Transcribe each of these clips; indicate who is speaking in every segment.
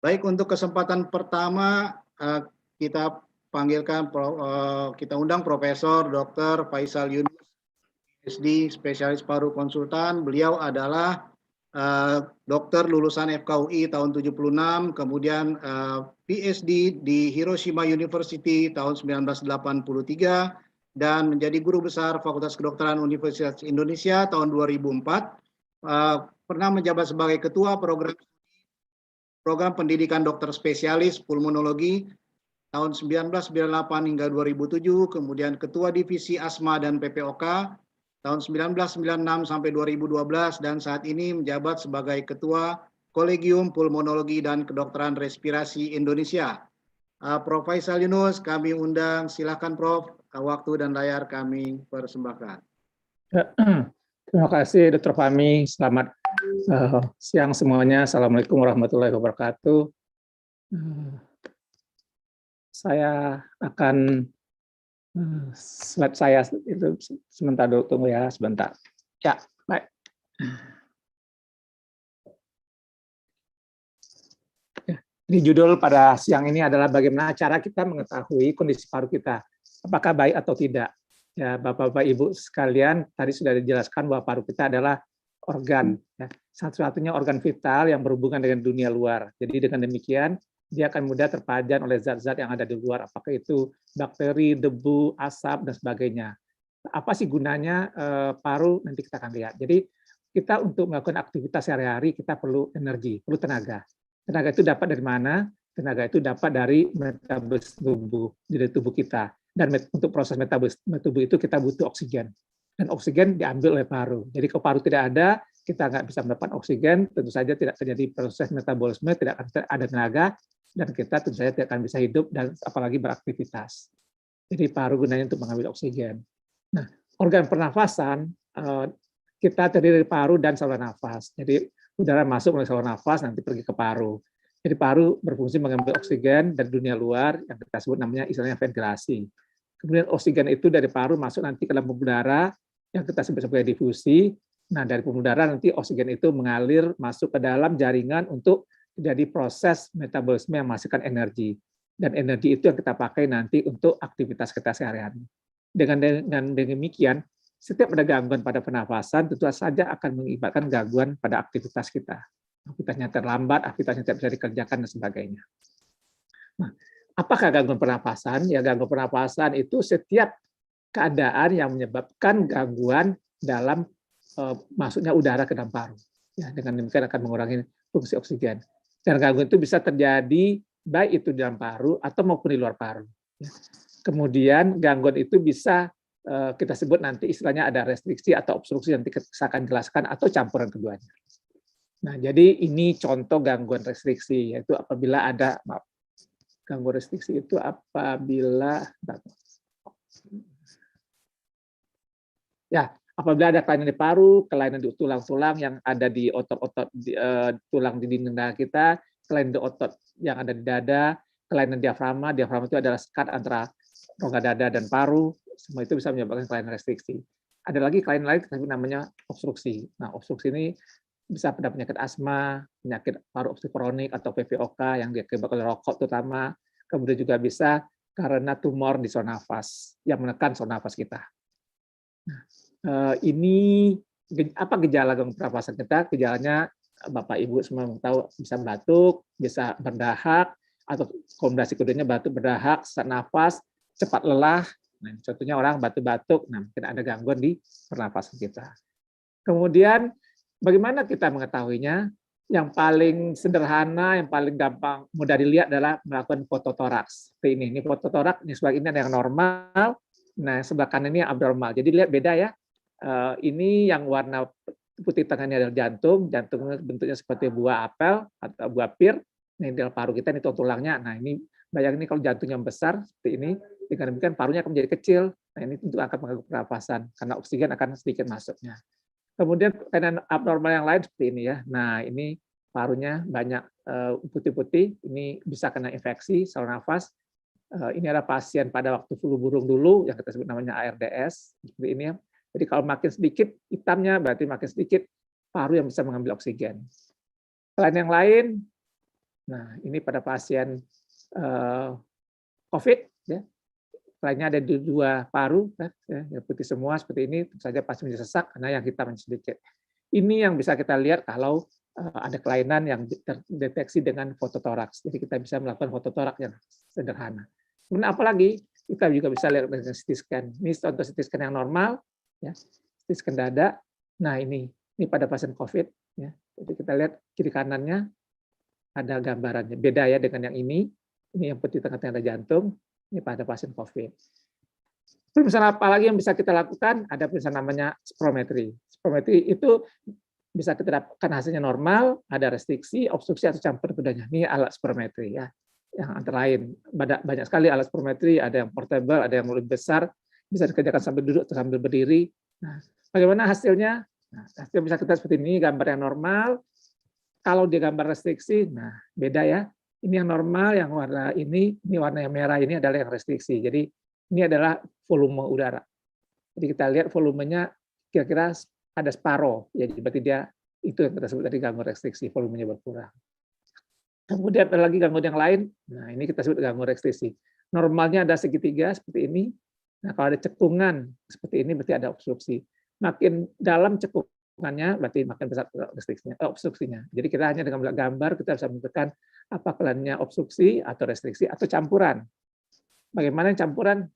Speaker 1: Baik, untuk kesempatan pertama kita panggilkan, kita undang Profesor Dr. Faisal Yunus, PhD, spesialis paru konsultan. Beliau adalah dokter lulusan FKUI tahun 76, kemudian PhD di Hiroshima University tahun 1983, dan menjadi guru besar Fakultas Kedokteran Universitas Indonesia tahun 2004. Pernah menjabat sebagai ketua program pendidikan dokter spesialis pulmonologi tahun 1998 hingga 2007, kemudian ketua divisi asma dan PPOK tahun 1996 sampai 2012, dan saat ini menjabat sebagai ketua Kolegium Pulmonologi dan Kedokteran Respirasi Indonesia. Prof. Faisal Yunus kami undang, silakan Prof, waktu dan layar kami persembahkan.
Speaker 2: Terima kasih Dr. Fahmi, selamat siang semuanya. Assalamualaikum warahmatullahi wabarakatuh. Saya akan slide saya itu sebentar dulu, tunggu ya sebentar. Ya, baik. Di judul pada siang ini adalah bagaimana cara kita mengetahui kondisi paru kita, apakah baik atau tidak. Ya, Bapak-bapak, Ibu sekalian, tadi sudah dijelaskan bahwa paru kita adalah organ, ya, satu-satunya organ vital yang berhubungan dengan dunia luar. Jadi dengan demikian, dia akan mudah terpajan oleh zat-zat yang ada di luar, apakah itu bakteri, debu, asap, dan sebagainya. Apa sih gunanya paru? Nanti kita akan lihat. Jadi kita untuk melakukan aktivitas sehari-hari, kita perlu energi, perlu tenaga. Tenaga itu dapat dari mana? Tenaga itu dapat dari metabolisme tubuh, dari tubuh kita. Dan untuk proses metabolisme tubuh itu kita butuh oksigen. Dan oksigen diambil oleh paru. Jadi kalau paru tidak ada, kita nggak bisa mendapatkan oksigen, tentu saja tidak terjadi proses metabolisme, tidak akan ada tenaga, dan kita tentu saja tidak akan bisa hidup, dan apalagi beraktivitas. Jadi paru gunanya untuk mengambil oksigen. Nah, organ pernafasan, kita terdiri dari paru dan saluran nafas. Jadi udara masuk melalui saluran nafas, nanti pergi ke paru. Jadi paru berfungsi mengambil oksigen dari dunia luar, yang kita sebut namanya istilahnya ventilasi. Kemudian oksigen itu dari paru masuk nanti ke dalam pembuluh darah, yang kita sebut sebagai difusi. Nah, dari pembuluh darah nanti oksigen itu mengalir masuk ke dalam jaringan untuk terjadi proses metabolisme yang menghasilkan energi. Dan energi itu yang kita pakai nanti untuk aktivitas kita sehari-hari. Dengan demikian, setiap ada gangguan pada pernafasan, tentu saja akan mengakibatkan gangguan pada aktivitas kita. Aktivitasnya terlambat, aktivitasnya tidak bisa dikerjakan, dan sebagainya. Nah, apakah gangguan pernafasan? Ya, gangguan pernafasan itu setiap keadaan yang menyebabkan gangguan dalam masuknya udara ke dalam paru. Ya, dengan demikian akan mengurangi fungsi oksigen. Dan gangguan itu bisa terjadi baik itu di dalam paru atau maupun di luar paru. Ya. Kemudian gangguan itu bisa kita sebut nanti istilahnya ada restriksi atau obstruksi, nanti saya akan jelaskan, atau campuran keduanya. Nah, jadi ini contoh gangguan restriksi, yaitu apabila ada, gangguan restriksi itu apabila, ya, apabila ada kelainan di paru, kelainan di tulang-tulang yang ada di otot-otot tulang di dinding dada kita, kelainan di otot yang ada di dada, kelainan diafragma itu adalah sekat antara rongga dada dan paru, semua itu bisa menyebabkan kelainan restriksi. Ada lagi kelainan lain namanya obstruksi. Nah, obstruksi ini bisa pada penyakit asma, penyakit paru obstruktif kronik atau PPOK yang diakibatkan oleh rokok terutama. Kemudian juga bisa karena tumor di saluran nafas yang menekan saluran nafas kita. Nah, ini apa gejala gangguan pernafasan kita? Gejalanya Bapak Ibu semua tahu, bisa batuk, bisa berdahak, atau kombinasi keduanya batuk, berdahak, sesak nafas, cepat lelah. Nah, contohnya orang batuk-batuk, nah mungkin ada gangguan di pernafasan kita. Kemudian bagaimana kita mengetahuinya? Yang paling sederhana, yang paling gampang, mudah dilihat adalah melakukan fototoraks. Seperti ini fototoraks, ini sebelah ini ada yang normal, nah sebelah kanan ini abnormal. Jadi lihat beda ya. Ini yang warna putih tengahnya adalah jantung, jantungnya bentuknya seperti buah apel atau buah pir. Ini adalah paru kita, ini tulangnya. Nah ini bayangin ini kalau jantungnya besar seperti ini, dengan demikian parunya akan menjadi kecil. Nah ini tentu akan mengganggu pernafasan karena oksigen akan sedikit masuknya. Kemudian kelainan abnormal yang lain seperti ini ya. Nah ini parunya banyak putih-putih, ini bisa kena infeksi saluran nafas. Ini adalah pasien pada waktu flu burung dulu yang kita sebut namanya ARDS seperti ini ya. Jadi kalau makin sedikit hitamnya berarti makin sedikit paru yang bisa mengambil oksigen. Selain yang lain, Nah, ini pada pasien COVID, ya. Lainnya ada di 2 paru, kan, ya, yang putih semua seperti ini, tentu saja pasien sesak, karena yang hitam sedikit. Ini yang bisa kita lihat kalau ada kelainan yang terdeteksi dengan fototoraks. Jadi kita bisa melakukan fototoraks yang sederhana. Kemudian apalagi kita juga bisa lihat dengan CT scan. Ini contoh CT scan yang normal, ya, CT scan dada. Nah ini pada pasien COVID, ya. Jadi kita lihat kiri kanannya ada gambarannya. Beda ya dengan yang ini. Ini yang putih tengah-tengah ada jantung. Ini pada pasien COVID. Pemeriksaan apa lagi yang bisa kita lakukan? Ada pemeriksaan namanya spirometri. Spirometri itu bisa kita dapatkan hasilnya normal, ada restriksi, obstruksi atau campur keduanya. Ini alat spirometri ya. Yang antara lain banyak sekali alat spirometri, ada yang portable, ada yang lebih besar, bisa dikerjakan sambil duduk atau sambil berdiri. Nah, bagaimana hasilnya? Nah, hasil bisa kita seperti ini, gambar yang normal. Kalau dia gambar restriksi, nah beda ya. Ini yang normal, yang warna ini warna yang merah ini adalah yang restriksi. Jadi ini adalah volume udara. Jadi kita lihat volumenya kira-kira ada separuh. Jadi berarti dia itu yang kita sebut tadi gangguan restriksi, volumenya berkurang. Kemudian ada lagi gangguan yang lain. Nah ini kita sebut gangguan restriksi. Normalnya ada segitiga seperti ini. Nah kalau ada cekungan seperti ini berarti ada obstruksi. Makin dalam cekungannya berarti makin besar obstruksinya. Jadi kita hanya dengan melihat gambar kita bisa menentukan apa kelainan obstruksi atau restriksi atau campuran. Bagaimana campuran?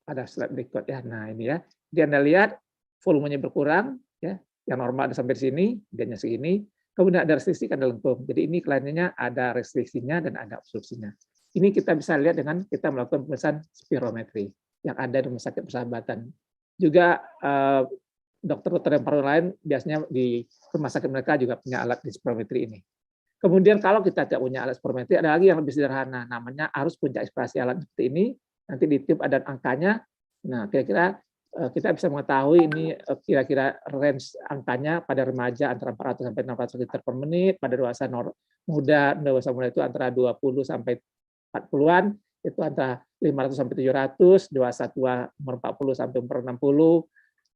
Speaker 2: Pada slide berikut ya. Nah ini ya. Dia Anda lihat volumenya berkurang ya. Yang normal ada sampai sini, dianya segini. Kemudian ada restriksi kan ada lengkung. Jadi ini kelainannya ada restriksinya dan ada obstruksinya. Ini kita bisa lihat dengan kita melakukan pemeriksaan spirometri yang ada di Rumah Sakit Persahabatan. Juga dokter-dokter yang paru lain biasanya di rumah sakit mereka juga punya alat di spirometri ini. Kemudian kalau kita tidak punya alat spirometri, ada lagi yang lebih sederhana, namanya arus puncak ekspirasi alat seperti ini. Nanti di tube ada angkanya. Nah, kira-kira kita bisa mengetahui ini kira-kira range angkanya pada remaja antara 400 sampai 600 liter per menit, pada dewasa muda itu antara 20 sampai 40-an, itu antara 500 sampai 700, dewasa tua umur 40 sampai umur 60,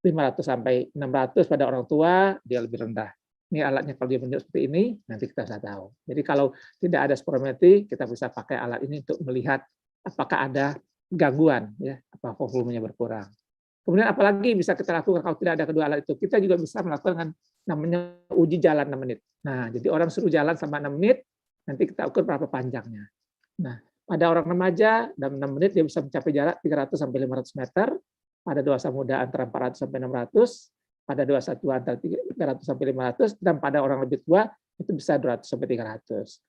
Speaker 2: 500 sampai 600 pada orang tua dia lebih rendah. Ini alatnya kalau dia menunjuk seperti ini, nanti kita bisa tahu. Jadi kalau tidak ada spirometri, kita bisa pakai alat ini untuk melihat apakah ada gangguan, ya, apa volumenya berkurang. Kemudian apalagi bisa kita lakukan kalau tidak ada kedua alat itu, kita juga bisa melakukan namanya uji jalan 6 menit. Nah, jadi orang suruh jalan sama 6 menit, nanti kita ukur berapa panjangnya. Nah, pada orang remaja dalam 6 menit dia bisa mencapai jarak 300 sampai 500 meter, pada dewasa muda antara 400 sampai 600, pada dewasa tua antara 300 sampai 500, dan pada orang lebih tua itu bisa 200 sampai 300.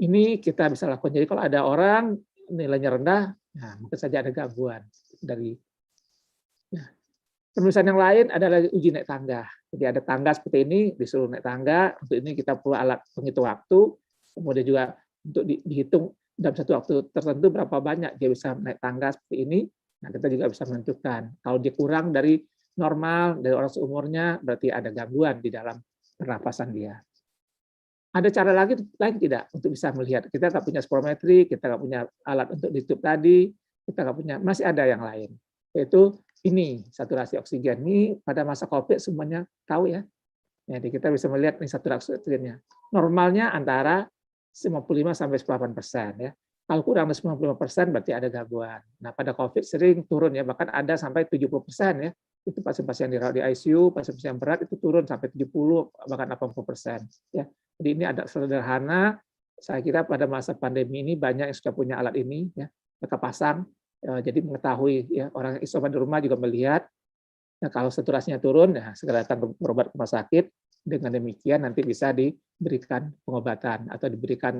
Speaker 2: Ini kita bisa lakukan. Jadi kalau ada orang nilainya rendah, nah mungkin saja ada gangguan dari. Nah, pemeriksaan yang lain adalah uji naik tangga. Jadi ada tangga seperti ini, disuruh naik tangga. Untuk ini kita perlu alat penghitung waktu, kemudian juga untuk dihitung dalam satu waktu tertentu berapa banyak dia bisa naik tangga seperti ini. Nah, kita juga bisa menentukan. Kalau dia kurang dari normal, dari orang seumurnya, berarti ada gangguan di dalam pernapasan dia. Ada cara lain tidak untuk bisa melihat? Kita nggak punya spirometri, kita nggak punya alat untuk ditutup tadi, kita nggak punya, masih ada yang lain. Yaitu ini, saturasi oksigen. Ini pada masa COVID semuanya tahu ya. Jadi kita bisa melihat ini saturasi oksigennya. Normalnya antara 55 sampai 98% ya. Kalau kurang dari 95% berarti ada gangguan. Nah, pada COVID sering turun ya, bahkan ada sampai 70% ya. Itu pasien-pasien di ICU, pasien-pasien berat itu turun sampai 70 bahkan 80%. Ya. Jadi ini ada sederhana. Saya kira pada masa pandemi ini banyak yang sudah punya alat ini ya. Mereka pasang jadi mengetahui ya, orang isoman di rumah juga melihat. Nah, kalau saturasinya turun ya segera datang berobat ke rumah sakit. Dengan demikian nanti bisa diberikan pengobatan atau diberikan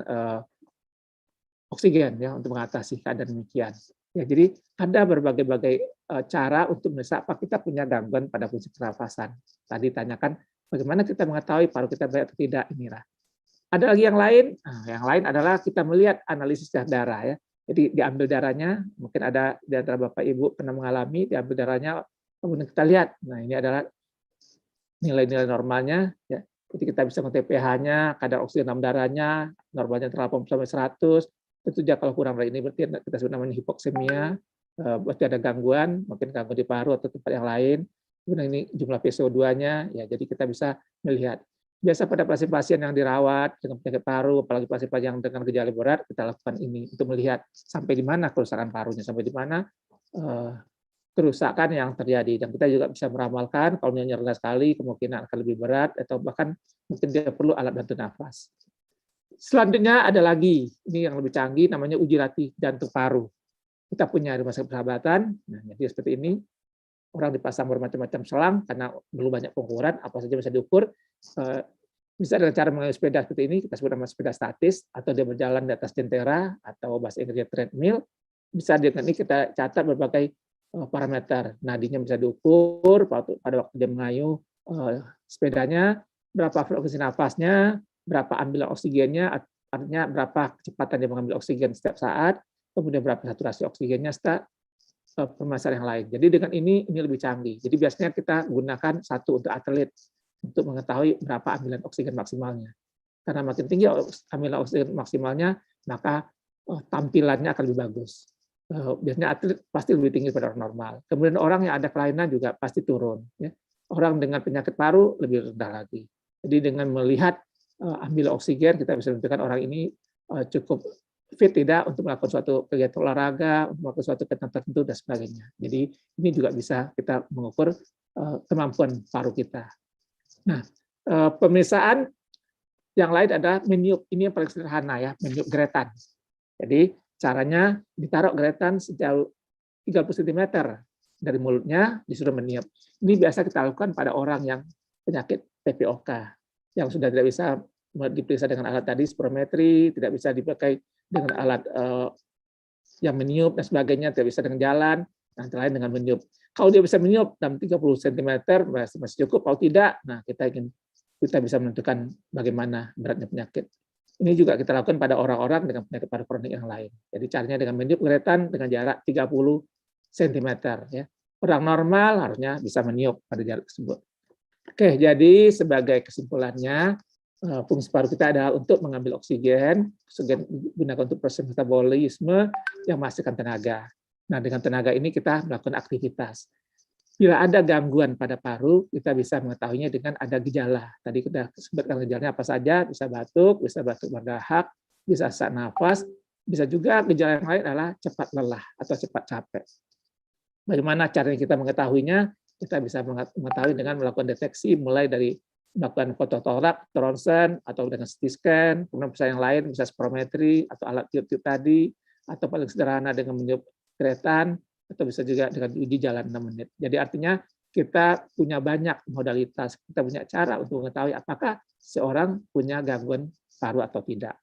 Speaker 2: oksigen ya untuk mengatasi keadaan demikian. Ya, jadi ada berbagai-bagai cara untuk mendesak apa kita punya gangguan pada fungsi pernafasan. Tadi tanyakan bagaimana kita mengetahui paru kita baik atau tidak, inilah. Ada lagi yang lain. Nah, yang lain adalah kita melihat analisis darah ya. Jadi diambil darahnya, mungkin ada di antara Bapak Ibu pernah mengalami, diambil darahnya, kemudian kita lihat. Nah, ini adalah nilai-nilai normalnya. Ya. Jadi kita bisa mengetahui pH-nya, kadar oksigen dalam darahnya, normalnya antara 80 sampai 100. Tentu saja kalau kurang dari ini berarti kita sebut namanya hipoksemia, berarti ada gangguan, mungkin gangguan di paru atau tempat yang lain. Kemudian ini jumlah PCO2-nya, ya jadi kita bisa melihat. Biasa pada pasien-pasien yang dirawat dengan penyakit paru, apalagi pasien-pasien yang dengan gejala berat, kita lakukan ini untuk melihat sampai di mana kerusakan parunya, sampai di mana kerusakan yang terjadi. Dan kita juga bisa meramalkan kalau dia rendah sekali, kemungkinan akan lebih berat, atau bahkan mungkin dia perlu alat bantu nafas. Selanjutnya ada lagi, ini yang lebih canggih, namanya uji latih jantung paru. Kita punya rumah sakit persahabatan, nah, jadi seperti ini, orang dipasang bermacam-macam selang, karena belum banyak pengukuran, apa saja bisa diukur, bisa dengan cara menggunakan sepeda seperti ini, kita sebut nama sepeda statis, atau dia berjalan di atas jentera, atau bahasa Inggrisnya treadmill, bisa dengan ini kita catat berbagai parameter, nadinya bisa diukur, pada waktu dia mengayuh sepedanya, berapa frekuensi nafasnya, berapa ambil oksigennya, artinya berapa kecepatan dia mengambil oksigen setiap saat, kemudian berapa saturasi oksigennya setelah permasalahan yang lain. Jadi dengan ini lebih canggih. Jadi biasanya kita gunakan satu untuk atlet untuk mengetahui berapa ambilan oksigen maksimalnya. Karena makin tinggi ambilan oksigen maksimalnya, maka tampilannya akan lebih bagus. Biasanya atlet pasti lebih tinggi pada orang normal. Kemudian orang yang ada kelainan juga pasti turun. Ya. Orang dengan penyakit paru lebih rendah lagi. Jadi dengan melihat ambil oksigen, kita bisa menentukan orang ini cukup fit tidak untuk melakukan suatu kegiatan olahraga, untuk melakukan suatu kegiatan tertentu dan sebagainya. Jadi ini juga bisa kita mengukur kemampuan paru kita. Nah, pemeriksaan yang lain adalah meniup. Ini yang paling sederhana ya, meniup geretan. Jadi caranya ditaruh geretan sejauh 30 cm dari mulutnya, disuruh meniup. Ini biasa kita lakukan pada orang yang penyakit TPOK, yang sudah tidak bisa diperiksa dengan alat tadi, spirometri, tidak bisa dipakai dengan alat yang meniup dan sebagainya, tidak bisa dengan jalan, dan lain dengan meniup. Kalau dia bisa meniup dalam 30 cm masih cukup, kalau tidak, nah kita bisa menentukan bagaimana beratnya penyakit. Ini juga kita lakukan pada orang-orang dengan penyakit paru kronik yang lain. Jadi caranya dengan meniup geretan dengan jarak 30 cm. Ya. Orang normal harusnya bisa meniup pada jarak tersebut. Oke, jadi sebagai kesimpulannya, fungsi paru kita adalah untuk mengambil oksigen digunakan untuk proses metabolisme yang menghasilkan tenaga. Nah, dengan tenaga ini kita melakukan aktivitas. Bila ada gangguan pada paru, kita bisa mengetahuinya dengan ada gejala. Tadi kita sebutkan gejalanya apa saja, bisa batuk berdahak, bisa sesak nafas, bisa juga gejala yang lain adalah cepat lelah atau cepat capek. Bagaimana caranya kita mengetahuinya? Kita bisa mengetahui dengan melakukan deteksi mulai dari melakukan fototorak, ronsen, atau dengan CT scan, kemudian bisa yang lain, bisa spirometri, atau alat tiup-tiup tadi, atau paling sederhana dengan meniup geretan, atau bisa juga dengan uji jalan 6 menit. Jadi artinya kita punya banyak modalitas, kita punya cara untuk mengetahui apakah seorang punya gangguan paru atau tidak.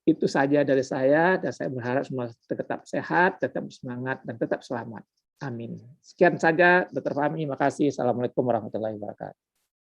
Speaker 2: Itu saja dari saya, dan saya berharap semua tetap sehat, tetap semangat, dan tetap selamat. Amin. Sekian saja, Dr. Fahmi. Terima kasih. Assalamualaikum warahmatullahi wabarakatuh.